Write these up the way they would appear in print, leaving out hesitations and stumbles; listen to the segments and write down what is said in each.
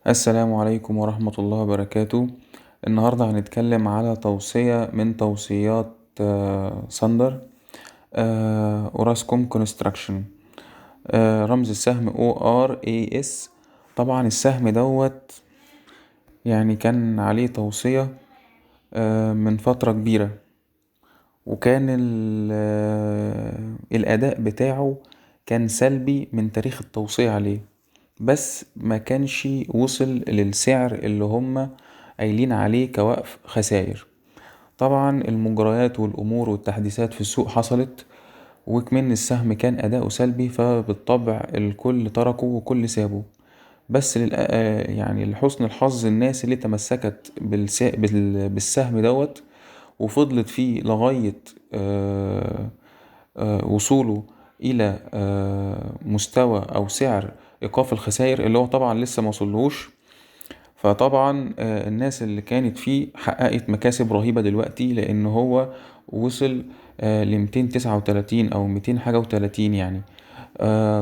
السلام عليكم ورحمة الله وبركاته. النهاردة هنتكلم على توصية من توصيات ساندر، أوراسكوم كونستراكشن. رمز السهم ORAS. طبعا السهم دوت يعني كان عليه توصية من فترة كبيرة، وكان الأداء بتاعه كان سلبي من تاريخ التوصية عليه، بس ما كانش وصل للسعر اللي هم قايلين عليه كوقف خسائر. طبعا المجريات والأمور والتحديثات في السوق حصلت، وكمان السهم كان أداؤه سلبي، فبالطبع الكل تركه وكل سابه. بس يعني لحسن الحظ الناس اللي تمسكت بالسهم دوت وفضلت فيه لغاية وصوله إلى مستوى أو سعر إيقاف الخسائر اللي هو طبعا لسه موصلهوش. فطبعا الناس اللي كانت فيه حققت مكاسب رهيبة دلوقتي، لأن هو وصل ل239 أو 200 حاجة و30 يعني.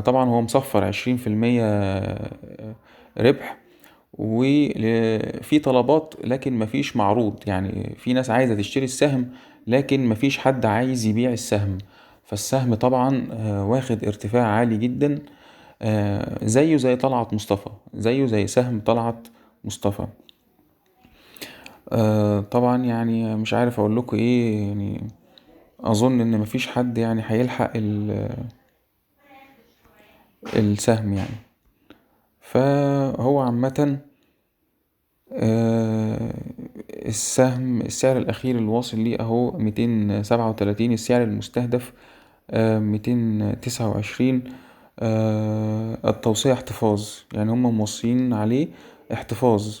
طبعا هو مصفر 20% ربح، وفي طلبات لكن مفيش معروض، يعني في ناس عايزة تشتري السهم لكن مفيش حد عايز يبيع السهم. فالسهم طبعا واخد ارتفاع عالي جدا، زيه زي طلعت مصطفى، زيه زي سهم طلعت مصطفى. طبعا يعني مش عارف اقول لكم ايه، يعني اظن ان مفيش حد يعني هيلحق السهم يعني. فهو عامة آه، السهم السعر الأخير الواصل ليه أهو 237، السعر المستهدف 229. التوصية احتفاظ، يعني هم موصين عليه احتفاظ.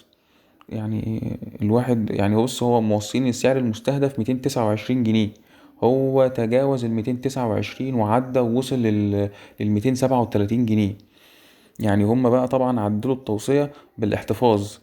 يعني الواحد يعني بص، هو موصين السعر المستهدف 229 جنيه، هو تجاوز 229 وعدى ووصل ل237 جنيه. يعني هم بقى طبعا عدلوا التوصية بالاحتفاظ،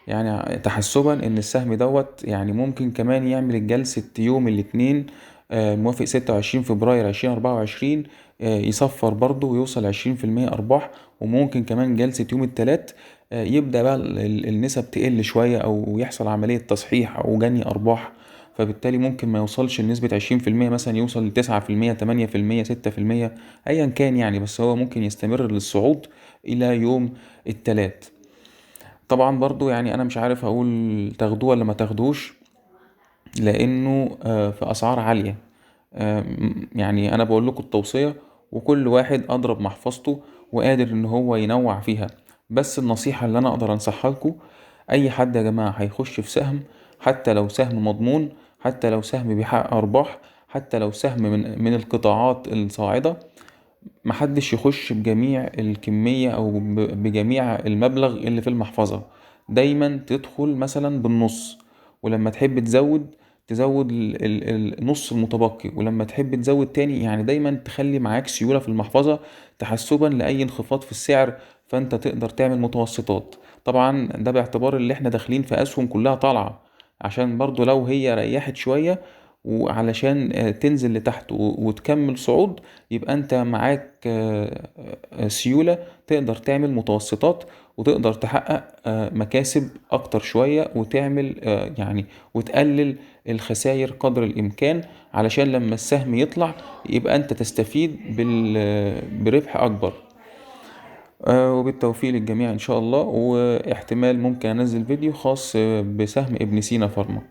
يعني تحسبا ان السهم دوت يعني ممكن كمان يعمل الجلسة يوم الاثنين موافق 26 فبراير 2024، يصفر برضه ويوصل 20% أرباح. وممكن كمان جلسة يوم التلات يبدأ بقى النسب تقل شوية، أو يحصل عملية تصحيح أو جني أرباح. فبالتالي ممكن ما يوصلش لنسبة 20%، مثلا يوصل ل9%، 8%، 6%، أيا كان يعني. بس هو ممكن يستمر للصعود إلى يوم التلات. طبعا برضو يعني أنا مش عارف أقول تاخدوه ولا ما تاخدوش، لأنه في أسعار عالية. يعني أنا بقول لكم التوصية، وكل واحد أضرب محفظته وقادر إن هو ينوع فيها. بس النصيحة اللي أنا أقدر أنصحها لكم، أي حد يا جماعة هيخش في سهم، حتى لو سهم مضمون، حتى لو سهم بيحقق أرباح، حتى لو سهم من القطاعات الصاعدة، محدش يخش بجميع الكمية أو بجميع المبلغ اللي في المحفظة. دايما تدخل مثلا بالنص، ولما تحب تزود النص المتبقي، ولما تحب تزود تاني. يعني دايما تخلي معاك سيولة في المحفظة تحسبا لأي انخفاض في السعر، فانت تقدر تعمل متوسطات. طبعا ده باعتبار اللي احنا داخلين في أسهم كلها طالعة، عشان برضو لو هي ريحت شوية وعلشان تنزل لتحت وتكمل صعود، يبقى انت معاك سيولة تقدر تعمل متوسطات، وتقدر تحقق مكاسب اكتر شوية، وتعمل يعني وتقلل الخسائر قدر الامكان، علشان لما السهم يطلع يبقى انت تستفيد بربح اكبر. وبالتوفيق للجميع ان شاء الله. واحتمال ممكن انزل فيديو خاص بسهم ابن سينا فارما.